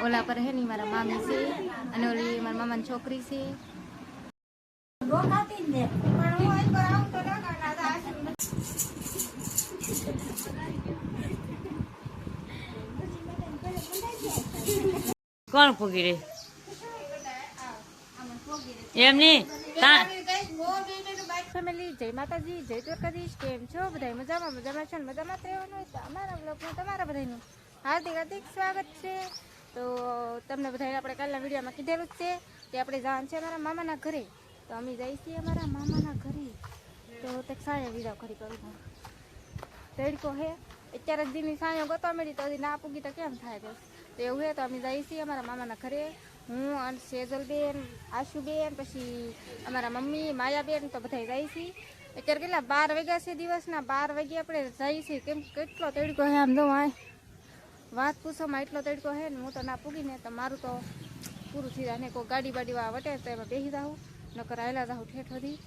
ઓલા પર હે ને મારા મામી છે અને ઓલી મારા મામાની છોકરી છે. કોણ ફૂગી રે એમની ફેમિલી જય માતાજી, જય દ્વારકાધીશ. કેમ છો બધા? મજામાં? મજામાં છો ને? મજામાં રહેવાનું હોય તો અમારા બ્લોગમાં તમારા બધાનું હાર્દિક હાર્દિક સ્વાગત છે. તો તમને બધાને આપણે કાલના વિડીયોમાં કીધેલું જ છે કે આપણે જવાનું છે અમારા મામાના ઘરે. તો અમે જઈએ છીએ અમારા મામાના ઘરે. તો તે સાયા વિડીયો કરી કરું તડકો હે અત્યારે દીની સાયો ગોતવા મળી તો ના પૂગી તો કેમ થાય તો એવું હે. તો અમે જઈએ છીએ અમારા મામાના ઘરે. હું અને સેજલબેન, આશુબેન, પછી અમારા મમ્મી માયાબેન તો બધા જાય છીએ. અત્યારે કેટલા 12 વાગ્યા છે, દિવસના 12 વાગ્યા આપણે જઈએ છીએ. કેમ કેટલો તડકો હે આમ જો વાત પૂછોમાં એટલો તડકો હે ને. હું તો ના પૂગીને તો મારું તો પૂરું થઈ જાય ને. કોઈ ગાડી બાડીવાળા વટે તો એમાં બેસી જાઉં, નકર હાયલા જાઉં ઠેઠ સુધી.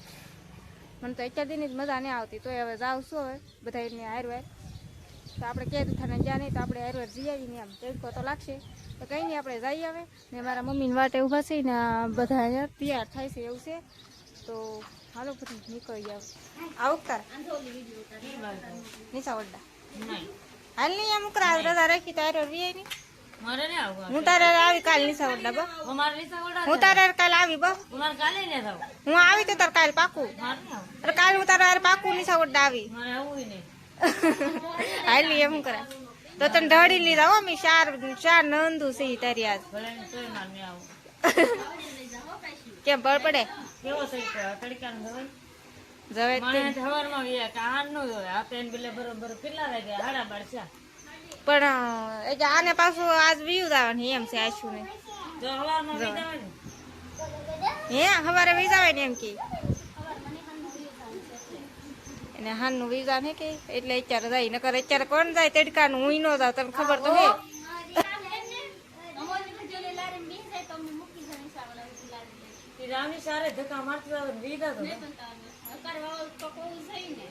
મને તો અત્યાર દિન જ મજા નહીં આવતી. તો હવે જાઉં છું હવે બધા એને હારવાર. તો આપણે ક્યાંય દુખાને જ્યાં નહીં તો આપણે હારવાર જઈ આવીને એમ તડકો તો લાગશે તો કંઈ નહીં આપણે જઈ આવે ને. મારા મમ્મીની વાટે ઊભા છે ને બધા અહીંયા તૈયાર થાય છે એવું છે. તો હાલો બધું નીકળી જાવ. આવું તારા નિશા વડ્ડા હાલ નહીં એમ કરા રજા રાખી તારે વી નહીં. હું તારે આવી કાલ નિશા વડ્ડા બસ. હું તારે કાલ આવી બસ. હું આવી તો તારે કાલ પાકું. અરે કાલ હું તારે પાકું નિશા વડ્ડા આવી. હાલ એમ કરા તો તને ઢળી લીધા હો. મેં ચાર નંદુ છે તારી આજ. કેમ બળ પડે પણ આને પાછું આજ વ્યુ જવાની એમ છે. આશુ ને હે સવારે વી જવાય ને એમ કે એને હાનનું વીજા ને કે એટલે અત્યારે જાય. નકર અત્યારે કોણ જાય તડકાનું? હું નો જાવ, તને ખબર તો હે.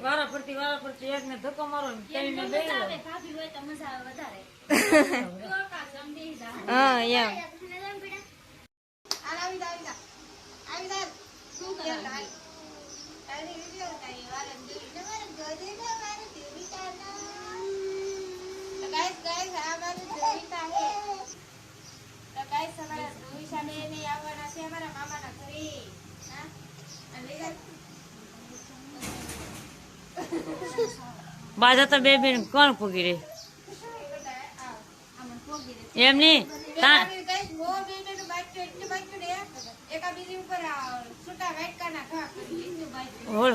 વારા પડતી એક ને ધક્કો મારો હા એમ બાજા તો બે બેન કોણ ફૂગી રે એમની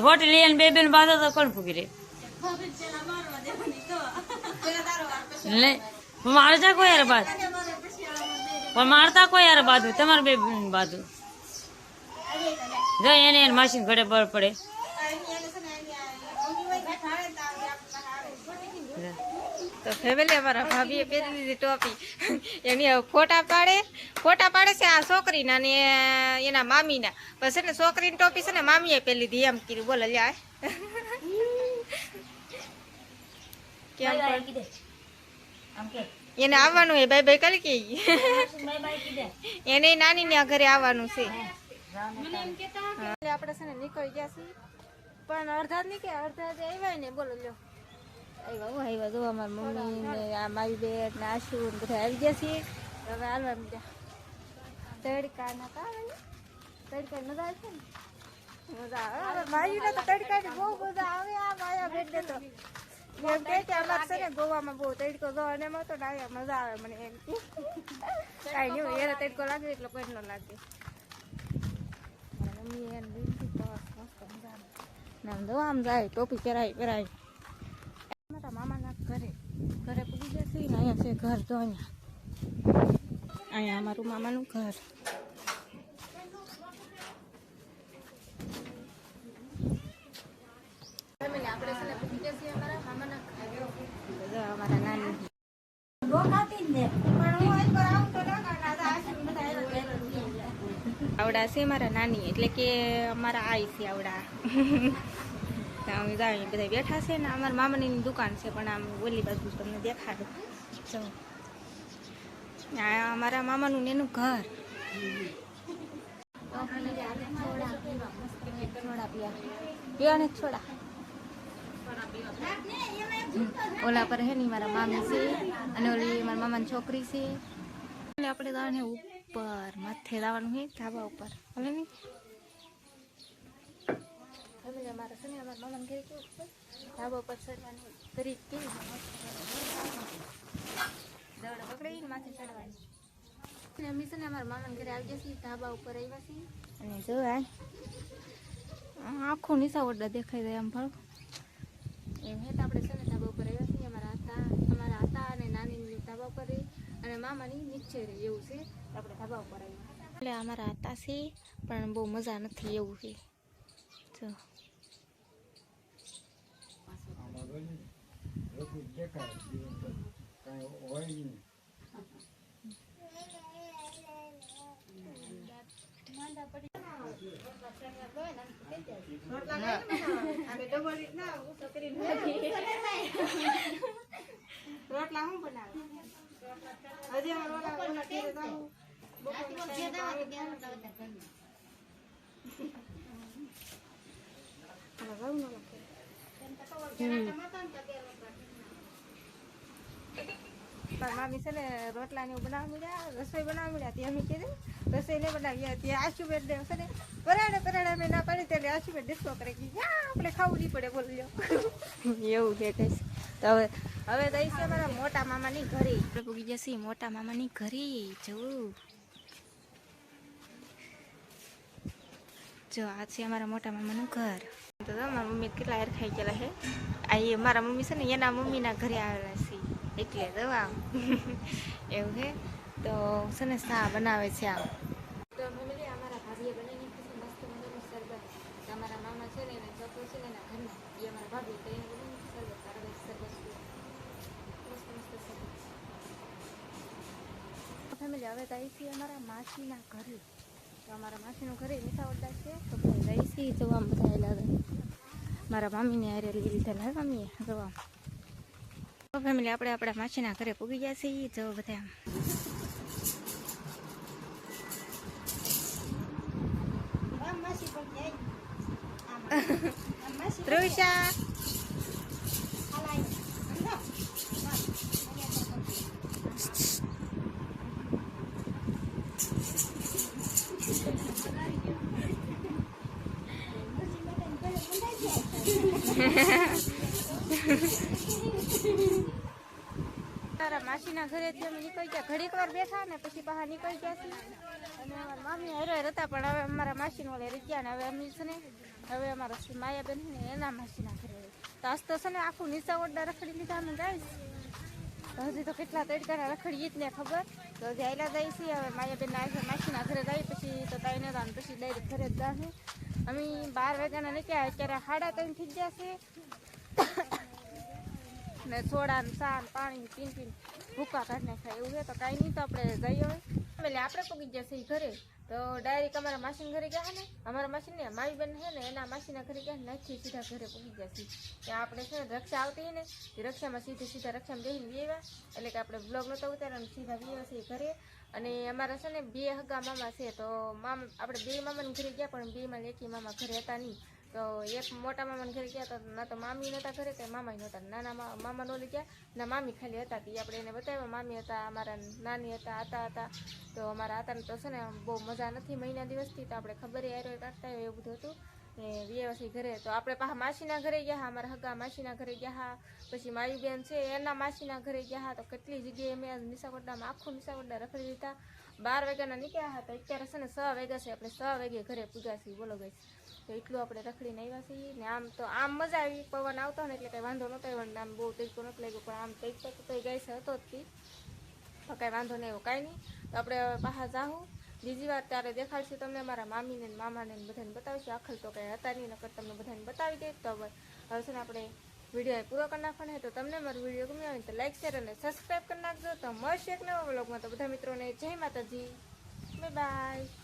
હોટલી બે બેન બાજા તો કોણ ફૂગી રે મારતા કોઈ યાર બાદ પણ મારતા કોઈ યાર બાજુ તમારે બે બાજુ જો એને માસી ઘડે બળ પડે. તો ફેમિલી અમારા ભાભીએ પહેરી લીધી ટોપી. એની ફોટા પાડે છે આ છોકરીના ને એના મામીના. પછી ને છોકરીની ટોપી છે ને મામીએ પહેરી લીધી એમ કીધું. બોલો લ્યા કેમ એને આવવાનું હે બાય બાય કરી કે એને નાની ને ઘરે આવવાનું છે. આપણે છે ને નીકળી ગયા છીએ પણ અડધા નહીં કે અડધા આવ્યા ને. બોલો લ્યો આવ્યા જો અમારા મમ્મી ને આ મારી બેન ને આશુ ને બધા આવી ગયા છીએ. હવે હાલવા મીધા તડકા ના કારણે તડકા મજા આવે છે ને. મજા આવે મારી ને તો તડકાની બહુ મજા આવે. આ માયા બેન ને તો એમ કે અમારે છે ને ગોવામાં બહુ તડકો જોવા ને એમાં તો ડાયા મજા આવે મને એમ. કાંઈ નહીં એને તડકો લાગે એટલે કોઈ ન લાગે. મમ્મી એને લીધી તો મસ્ત મજા આવે ને. આમ જાય ટોપી પહેરાય મારા મામાના ઘરે પૂરી જશે ને. અહીંયા છે ઘર તો અહીંયા અમારું મામાનું ઘર. આપણે છે ને પૂરી જશે અમારા મામાના ઘરે. અમારા નાની આવડા છે મારા નાની એટલે કે અમારા આઈ છે આવડા. અમે જાય બધા બેઠા છે ને. અમારા મામાની દુકાન છે પણ આમ ઓલી બાજુ તમને દેખાડું. આ અમારા મામાનું એનું ઘર. પીવાને છોડા ઓલા પર હે ને મારા મામી છે અને ઓલી મારા મામાની છોકરી છે. આપણે જવાનું ઉપર માથે જવાનું છે ધાબા ઉપર. ભલે ને અમારા છે ને અમારા મામાને ઘરે કેવું છે ધાબા ઉપર ચડવાની તરીક કેવી દવડે પકડીને માથે ચડવાની. અમે છે ને અમારા મામાને ઘરે આવી જશે ધાબા ઉપર આવ્યા છીએ અને જો આખું નીચા ઓરડા દેખાઈ જાય આમ ભળ એમ હે. તો આપણે છે ને ધાબા ઉપર આવ્યા છીએ. અમારા હતા અને નાની ધાબા ઉપર રહી અને મામાની નીચે રહી એવું છે. આપણે ધાબા ઉપર આવ્યા એટલે અમારા હતા છે પણ બહુ મજા નથી એવું છે. જો રોટલા હું બનાવે હજી મામી છે ને રોટલા ને બનાવવા મળ્યા રસોઈ બનાવવા મળ્યા ત્યાં અમે કીધું રસોઈ નહીં બનાવી ત્યાં આશુબેન ને છે ને પરાડે મેં ના પાડી ત્યારે આશુબેન ડિસ્કો કરે કે આપણે ખાવું નહીં પડે બોલજો એવું છે કહીશ. તો હવે તો છે મારા મોટા મામાની ઘરે આપણે પૂગી જશે. મોટા મામાની ઘરે જવું જો આ છે અમારા મોટા મામાનું ઘર. તો મારા મમ્મી કેટલા હેર ખાઈ ગયેલા છે. આ એ મારા મમ્મી છે ને એના મમ્મીના ઘરે આવેલા છે એટલે દવા એવું છે. તો છે ને ચા બનાવે છે આમ. તો ફેમિલી અમારા ભાભીએ બનાવી નાખ્યું છે મસ્ત મજાનું શરબત. અમારા મામા છે ને એના છોકરો છે ને એના ઘરના એ અમારા ભાભી તો એને બનાવ્યું શરબત તારા શરબત મસ્ત શરબત. ફેમિલી હવે તો આવી છીએ અમારા માસીના ઘરે. તો અમારા માસીનું ઘરે મીઠા ઓરડા છે તો રહી છીએ જોવા બધા લાગે. મારા મામીને હારે લઈ લીધા હે મમ્મીએ જોવા. ફેમિલી આપણે આપણા માસીના ઘરે પૂગી ગયા છીએ. જો બધા ત્રુષા મારા માસીના ઘરેથી અમે નીકળી ગયા. ઘડીક વાર બેઠા ને પછી બહાર નીકળી ગયા છીએ અને અમારા મામી હરે હતા પણ હવે અમારા માસીનો ઓલે રહી ગયા ને હવે અમે છે ને હવે અમારા માયાબેન ને એના માસીના ઘરે તો આજ તો છે ને આખું નીચા ઓરડા રખડી લીધા અમે ગાઈશ. તો હજી તો કેટલા તડકાના રખડીએ જ ને ખબર. તો હજી આયલા જાય છે હવે માયાબેન માસીના ઘરે જાય પછી તો તાઈને પછી ડાયરેક્ટ ઘરે જ જશે. અમે 12 વાગ્યાના નીકળ્યા અત્યારે 3:30 થઈ ગયા છે ને સોડા ને ચા પાણી પીને ભૂકા કાઢી નાખ્યા એવું છે. તો કાંઈ નહીં તો આપણે જઈએ એટલે આપણે પૂગી જશે ઘરે. તો ડાયરેક્ટ અમારા માસીના ઘરે ગયા ને અમારા માસીને મારી બેન છે ને એના માસીના ઘરે ગયા નાખી સીધા ઘરે પૂગી ગયા છીએ. ત્યાં આપણે છે ને રક્ષા આવતી ને એ રક્ષામાં સીધા રક્ષામાં બેસીને વ્યવા એટલે કે આપણે બ્લોગ નહોતો ઉતાર્યો સીધા વ્યવા છીએ ઘરે. અને અમારા છે ને 2 હગા મામા છે તો આપણે 2 મામાને ઘરે ગયા પણ 2માં એકી મામા ઘરે હતા નહીં. તો એક મોટા મામાને ઘરે ગયા તો ના તો મામી નહોતા ઘરે કે મામા નહોતા. નાના મામા નો લઈ ગયા ના મામી ખાલી હતા. તે આપણે એને બતાવ્યા મામી હતા અમારા નાની હતા. તો અમારા હતા તો છે ને બહુ મજા નથી મહિના દિવસથી. તો આપણે ખબર યાર કાઢતા હોય એવું બધું હતું ને વ્યવસાય ઘરે. તો આપણે પાછા માસીના ઘરે ગયા અમારા હગા માસીના ઘરે ગયા. પછી મારી બેન છે એના માસીના ઘરે ગયા. તો કેટલી જગ્યાએ મેં નિશાકોટડામાં આખું નિશાકોટડા રખડી લીધા. 12 વાગ્યાના નીકળ્યા હતા અત્યારે છે ને 6 વાગ્યા છે. આપણે 6 વાગે ઘરે પૂગ્યા છીએ બોલો ગઈ. તો એટલું આપણે રખડીને આવ્યા છીએ ને આમ તો આમ મજા આવી પવન આવતો ને એટલે કંઈ વાંધો નહોતો આવ્યો. આમ બહુ તડકો નહોતો લાગ્યો પણ આમ તડકો તો ગઈ છે હતો જ તો કાંઈ વાંધો નહીં આવ્યો કાંઈ નહીં. તો આપણે બહાર જાઉં બીજી વાર ત્યારે દેખાડશું તમને મારા મામીને મામાને બધાને બતાવીશું. આખલ તો કંઈ હતા નહીં નકર તમને બધાને બતાવી દે. તો હવે છે ને આપણે વિડીયો પૂરો કરી નાખવાનો તો તમને મારો વિડીયો ગમ્યો હોય તો લાઈક શેર અને સબસ્ક્રાઈબ કરી નાખજો. તો મળશે એક નવા વ્લોગમાં. તો બધા મિત્રોને જય માતાજી, બાય બાય.